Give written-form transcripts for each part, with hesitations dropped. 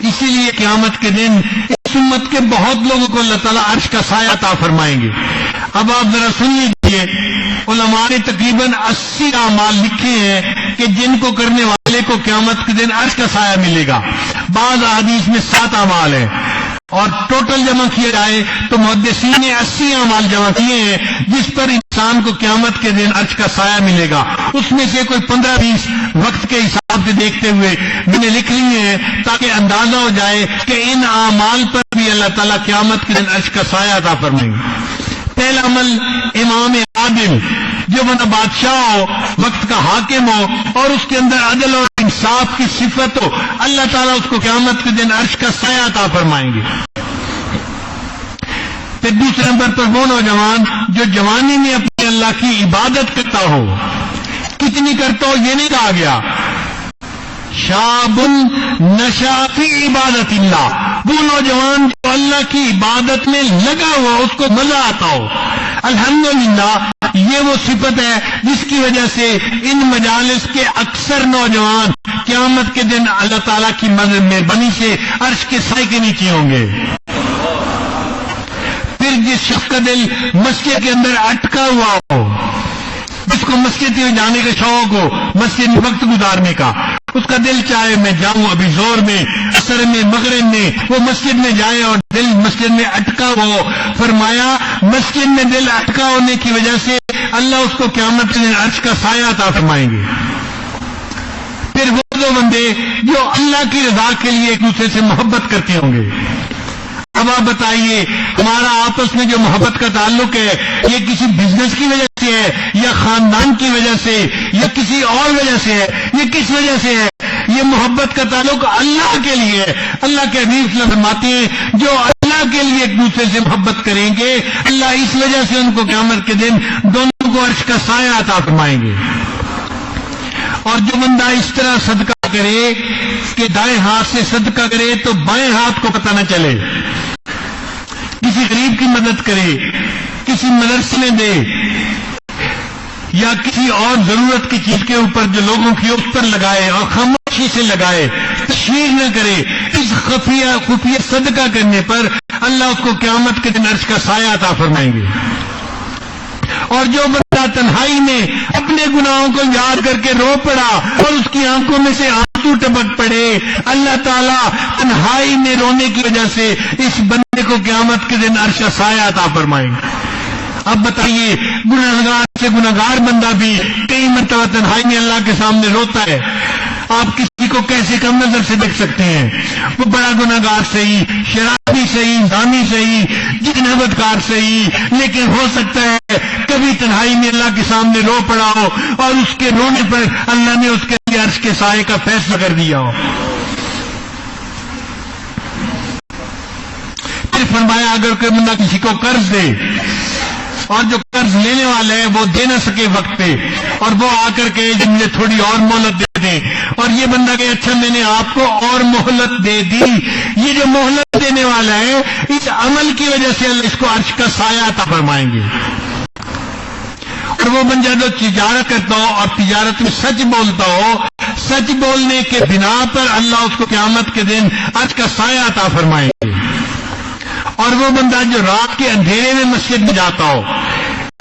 اسی لیے قیامت کے دن اس امت کے بہت لوگوں کو اللہ تعالیٰ عرش کا سایہ عطا فرمائیں گے. اب آپ ذرا سن لیجیے، علماء نے تقریباً 80 اعمال لکھے ہیں کہ جن کو کرنے والے کو قیامت کے دن عرش کا سایہ ملے گا. بعض احادیث میں 7 اعمال ہیں، اور ٹوٹل جمع کیا جائے تو محدثین نے 80 اعمال جمع کیے ہیں جس پر انسان کو قیامت کے دن عرش کا سایہ ملے گا. اس میں سے کوئی 15-20 وقت کے حساب سے دیکھتے ہوئے میں نے لکھ لیے ہیں تاکہ اندازہ ہو جائے کہ ان اعمال پر بھی اللہ تعالیٰ قیامت کے دن عرش کا سایہ عطا فرمائیں گے. پہلا عمل امام عادل، جو بنا بادشاہ ہو، وقت کا حاکم ہو اور اس کے اندر عدل اور انصاف کی صفت ہو، اللہ تعالیٰ اس کو قیامت کے دن عرش کا سایہ عطا فرمائیں گے. پھر دوسرے نمبر پر وہ نوجوان جو جوانی میں اپنے اللہ کی عبادت کرتا ہو. کتنی کرتا ہو یہ نہیں کہا گیا. شاب نشا فی عبادت اللہ، وہ نوجوان جو اللہ کی عبادت میں لگا ہوا، اس کو مزہ آتا ہو. الحمدللہ یہ وہ صفت ہے جس کی وجہ سے ان مجالس کے اکثر نوجوان قیامت کے دن اللہ تعالیٰ کی مہربانی سے عرش کے سائے کے نیچے ہوں گے. پھر جس شخص کا دل مسجد کے اندر اٹکا ہوا ہو، جس کو مسجد میں جانے کا شوق ہو، مسجد میں وقت گزارنے کا، اس کا دل چاہے میں جاؤں ابھی زور میں، عصر میں، مغرب میں، وہ مسجد میں جائے اور دل مسجد میں اٹکا ہو، فرمایا مسجد میں دل اٹکا ہونے کی وجہ سے اللہ اس کو قیامت کے دن عرش کا سایہ عطا فرمائیں گے. پھر وہ دو بندے جو اللہ کی رضا کے لیے ایک دوسرے سے محبت کرتے ہوں گے. اب آپ بتائیے ہمارا آپس میں جو محبت کا تعلق ہے یہ کسی بزنس کی وجہ سے ہے یا خاندان کی وجہ سے یا کسی اور وجہ سے ہے؟ یہ کس وجہ سے ہے؟ یہ محبت کا تعلق اللہ کے لیے ہے. اللہ کے حبیب فرماتے ہیں جو اللہ کے لیے ایک دوسرے سے محبت کریں گے اللہ اس وجہ سے ان کو قیامت کے دن دونوں کو عرش کا سایہ عطا فرمائیں گے. اور جو بندہ اس طرح صدقہ کرے کہ دائیں ہاتھ سے صدقہ کرے تو بائیں ہاتھ کو پتہ نہ چلے، کسی غریب کی مدد کرے، کسی مدرسے میں دے یا کسی اور ضرورت کی چیز کے اوپر جو لوگوں کی اس پر لگائے اور خاموشی سے لگائے، تشہیر نہ کرے، اس خفیہ صدقہ کرنے پر اللہ اس کو قیامت کے دن عرش کا سایہ عطا فرمائیں گے. اور جو بندہ تنہائی میں اپنے گناہوں کو یاد کر کے رو پڑا اور اس کی آنکھوں میں سے آنسو ٹپک پڑے، اللہ تعالیٰ تنہائی میں رونے کی وجہ سے اس بندے کو قیامت کے دن عرش کا سایہ عطا فرمائیں گے. اب بتائیے گنہگار سے گنہگار بندہ بھی کئی مرتبہ تنہائی میں اللہ کے سامنے روتا ہے. آپ کسی کو کیسے کم نظر سے دیکھ سکتے ہیں؟ وہ بڑا گنہگار صحیح، شرابی صحیح، زانی صحیح، جنابتکار صحیح، لیکن ہو سکتا ہے کبھی تنہائی میں اللہ کے سامنے رو پڑا ہو اور اس کے رونے پر اللہ نے اس کے لیے عرش کے سائے کا فیصلہ کر دیا ہو. پھر فرمایا اگر کوئی بندہ کسی کو قرض دے اور جو قرض لینے والا ہے وہ دے نہ سکے وقت پہ اور وہ آ کر کے مجھے تھوڑی اور مہلت دے دیں، اور یہ بندہ کہ اچھا میں نے آپ کو اور مہلت دے دی، یہ جو مہلت دینے والا ہے اس عمل کی وجہ سے اللہ اس کو عرش کا سایہ عطا فرمائیں گے. اور وہ بندہ جو تجارت کرتا ہو اور تجارت میں سچ بولتا ہو، سچ بولنے کے بنا پر اللہ اس کو قیامت کے دن عرش کا سایہ عطا فرمائیں گے. اور وہ بندہ جو رات کے اندھیرے میں مسجد میں جاتا ہو،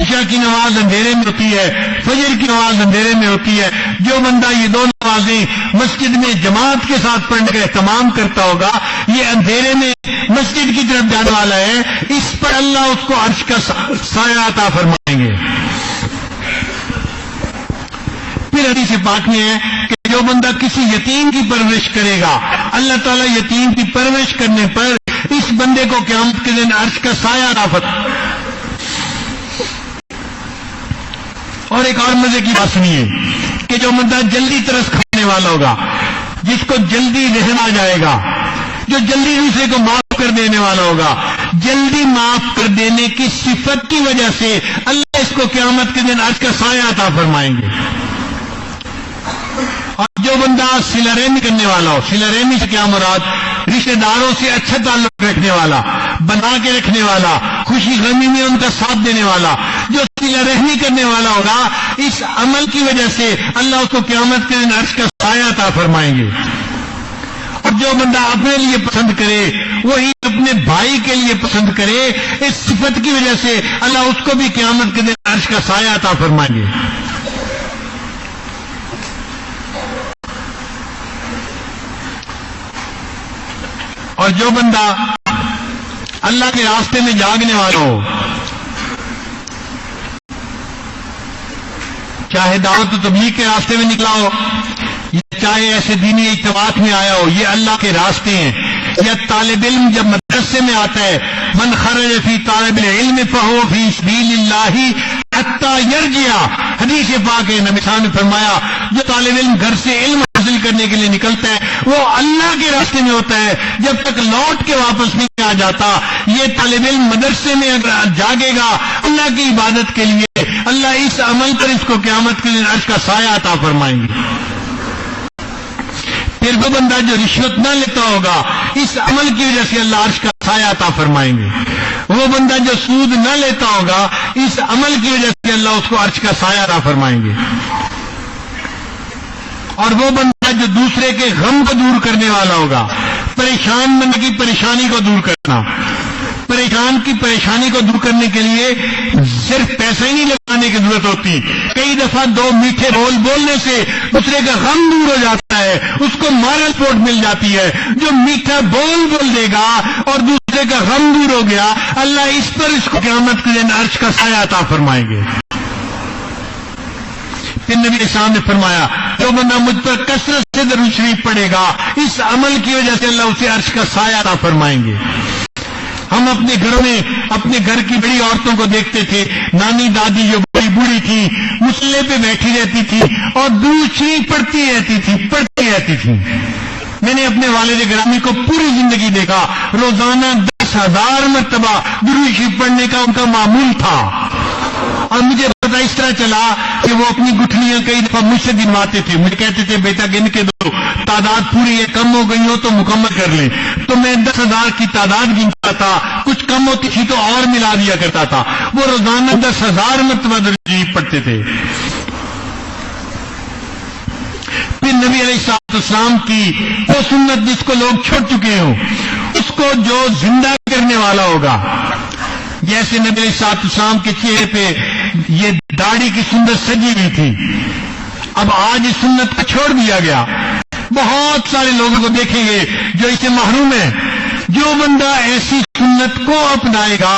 عشاء کی نماز اندھیرے میں ہوتی ہے، فجر کی نماز اندھیرے میں ہوتی ہے، جو بندہ یہ دو نمازیں مسجد میں جماعت کے ساتھ پڑھنے کا اہتمام کرتا ہوگا، یہ اندھیرے میں مسجد کی طرف جانے والا ہے، اس پر اللہ اس کو عرش کا سایہ عطا فرمائیں گے. پھر حدیث پاک میں ہے کہ جو بندہ کسی یتیم کی پرورش کرے گا، اللہ تعالیٰ یتیم کی پرورش کرنے پر اس بندے کو قیامت کے دن عرش کا سایہ عطا فرمائیں گے. اور ایک اور مزے کی بات سنیے کہ جو بندہ جلدی ترس کھانے والا ہوگا، جس کو جلدی رحم آ جائے گا، جو جلدی دوسرے کو معاف کر دینے والا ہوگا، جلدی معاف کر دینے کی صفت کی وجہ سے اللہ اس کو قیامت کے دن عرش کا سایہ عطا فرمائیں گے. اور جو بندہ صلہ رحمی کرنے والا ہو، صلہ رحمی سے کیا مراد؟ رشتہ داروں سے اچھا تعلق رکھنے والا، بنا کے رکھنے والا، خوشی غمی میں ان کا ساتھ دینے والا، جو صلہ رحمی کرنے والا ہوگا، اس عمل کی وجہ سے اللہ اس کو قیامت کے دن عرش کا سایہ عطا فرمائیں گے. اور جو بندہ اپنے لیے پسند کرے وہی اپنے بھائی کے لیے پسند کرے، اس صفت کی وجہ سے اللہ اس کو بھی قیامت کے دن عرش کا سایہ عطا فرمائیں گے۔ اور جو بندہ اللہ کے راستے میں جاگنے والا ہو، چاہے دعوت و تبلیغ کے راستے میں نکلا ہو یا چاہے ایسے دینی اجتماعات میں آیا ہو، یہ اللہ کے راستے ہیں۔ یا طالب علم جب مدرسے میں آتا ہے، من خرج فی طالب العلم فہو فی سبیل اللہ حتی یرجع، حدیث پاک ہے، نبی صاحب نے فرمایا جو طالب علم گھر سے علم حاصل کرنے کے لیے نکلتا ہے وہ اللہ کے راستے میں ہوتا ہے جب تک لوٹ کے واپس نہیں آ جاتا۔ یہ طالب علم مدرسے میں اگر جاگے گا اللہ کی عبادت کے لیے، اللہ اس عمل پر اس کو قیامت کے دن عرش کا سایہ عطا فرمائیں گے۔ پھر وہ بندہ جو رشوت نہ لیتا ہوگا، اس عمل کی وجہ سے اللہ عرش کا سایہ عطا فرمائیں گے۔ وہ بندہ جو سود نہ لیتا ہوگا، اس عمل کی وجہ سے اللہ اس کو عرش کا سایہ عطا فرمائیں گے۔ اور وہ بندہ جو دوسرے کے غم کو دور کرنے والا ہوگا، پریشان بندے کی پریشانی کو دور کرنا، پریشان کی پریشانی کو دور کرنے کے لیے صرف پیسہ ہی نہیں لگانے کی ضرورت ہوتی، کئی دفعہ دو میٹھے بول بولنے سے دوسرے کا غم دور ہو جاتا ہے، اس کو مارل سپورٹ مل جاتی ہے۔ جو میٹھا بول دے گا اور دوسرے کا غم دور ہو گیا، اللہ اس پر اس کو قیامت کے دن عرش کا سایہ عطا فرمائیں گے۔ پھر نبی اسلام نے فرمایا جو بندہ مجھ پر کثرت سے درود شریف پڑھے گا، اس عمل کی وجہ سے اللہ اسے عرش کا سایہ عطا فرمائیں گے۔ ہم اپنے گھروں میں اپنے گھر کی بڑی عورتوں کو دیکھتے تھے، نانی دادی جو بڑی بوڑھی تھی مصلے پہ بیٹھی رہتی تھی اور درود شریف پڑھتی رہتی تھی۔ میں نے اپنے والد گرامی کو پوری زندگی دیکھا، روزانہ 10,000 مرتبہ درود شریف پڑھنے کا ان کا معمول تھا، اور مجھے پتا اس طرح چلا کہ وہ اپنی گٹھلیاں کئی دفعہ مجھ سے گنواتے تھے، مجھے کہتے تھے بیٹا گن کے دو، تعداد پوری ہے، کم ہو گئی ہو تو مکمل کر لیں۔ تو میں 10,000 کی تعداد گنتا تھا، کچھ کم ہوتی تھی تو اور ملا دیا کرتا تھا۔ وہ روزانہ 10,000 مرتبہ درود شریف پڑھتے تھے۔ پھر نبی علیہ السلام کی وہ سنت جس کو لوگ چھوڑ چکے ہوں، اس کو جو زندہ کرنے والا ہوگا، جیسے نبی علیہ السلام کے چہرے پہ یہ داڑھی کی سنت سجی ہوئی تھی، اب آج اس سنت کو چھوڑ دیا گیا، بہت سارے لوگوں کو دیکھیں گے جو اسے محروم ہیں۔ جو بندہ ایسی سنت کو اپنائے گا،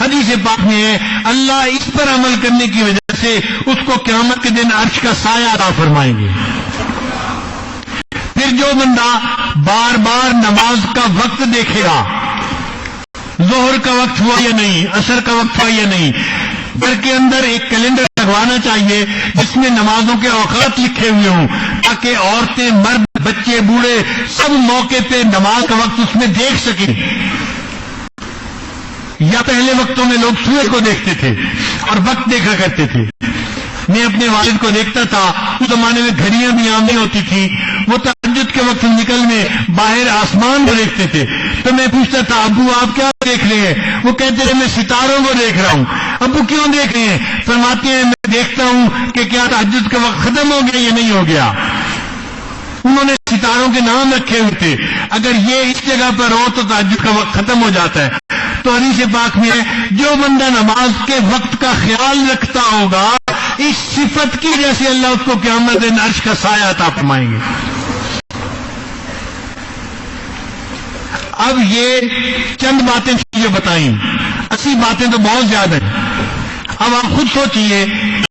حدیث پاک میں ہے اللہ اس پر عمل کرنے کی وجہ سے اس کو قیامت کے دن عرش کا سایہ عطا فرمائیں گے۔ پھر جو بندہ بار بار نماز کا وقت دیکھے گا، ظہر کا وقت ہوا یا نہیں، عصر کا وقت ہوا یا نہیں، گھر کے اندر ایک کیلنڈر لگوانا چاہیے جس میں نمازوں کے اوقات لکھے ہوئے ہوں، تاکہ عورتیں، مرد، بچے، بوڑھے سب موقع پہ نماز کا وقت اس میں دیکھ سکیں۔ یا پہلے وقتوں میں لوگ سورج کو دیکھتے تھے اور وقت دیکھا کرتے تھے۔ میں اپنے والد کو دیکھتا تھا، اس زمانے میں گھڑیاں بھی عام نہیں ہوتی تھی، وہ تہجد کے وقت نکل میں باہر آسمان کو دیکھتے تھے، تو میں پوچھتا تھا ابو آپ کیا دیکھ رہے ہیں؟ وہ کہتے تھے میں ستاروں کو دیکھ رہا ہوں۔ ابو کیوں دیکھ رہے ہیں؟ فرماتے ہیں میں دیکھتا ہوں کہ کیا تہجد کا وقت ختم ہو گیا یا نہیں ہو گیا۔ انہوں نے ستاروں کے نام رکھے ہوئے تھے، اگر یہ اس جگہ پر ہو تو تہجد کا وقت ختم ہو جاتا ہے۔ تو حدیث پاک میں ہے جو بندہ نماز کے وقت کا خیال رکھتا ہوگا، اس صفت کی وجہ سے اللہ اس کو قیامت دن عرش کا سایہ عطا فرمائیں گے۔ اب یہ چند باتیں جو بتائیں، اسی باتیں تو بہت زیادہ ہیں۔ اب آپ خود سوچئے،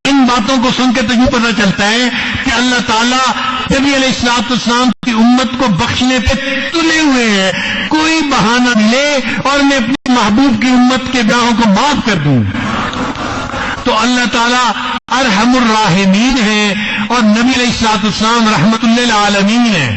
ان باتوں کو سن کے تو یوں پتہ چلتا ہے کہ اللہ تعالیٰ نبی علیہ السلام کی امت کو بخشنے پہ تلے ہوئے ہیں، کوئی بہانہ ملے اور میں اپنے محبوب کی امت کے گناہوں کو معاف کر دوں۔ تو اللہ تعالیٰ ارحم الراحمین ہے اور نبی علیہ السلام رحمت للعالمین ہے۔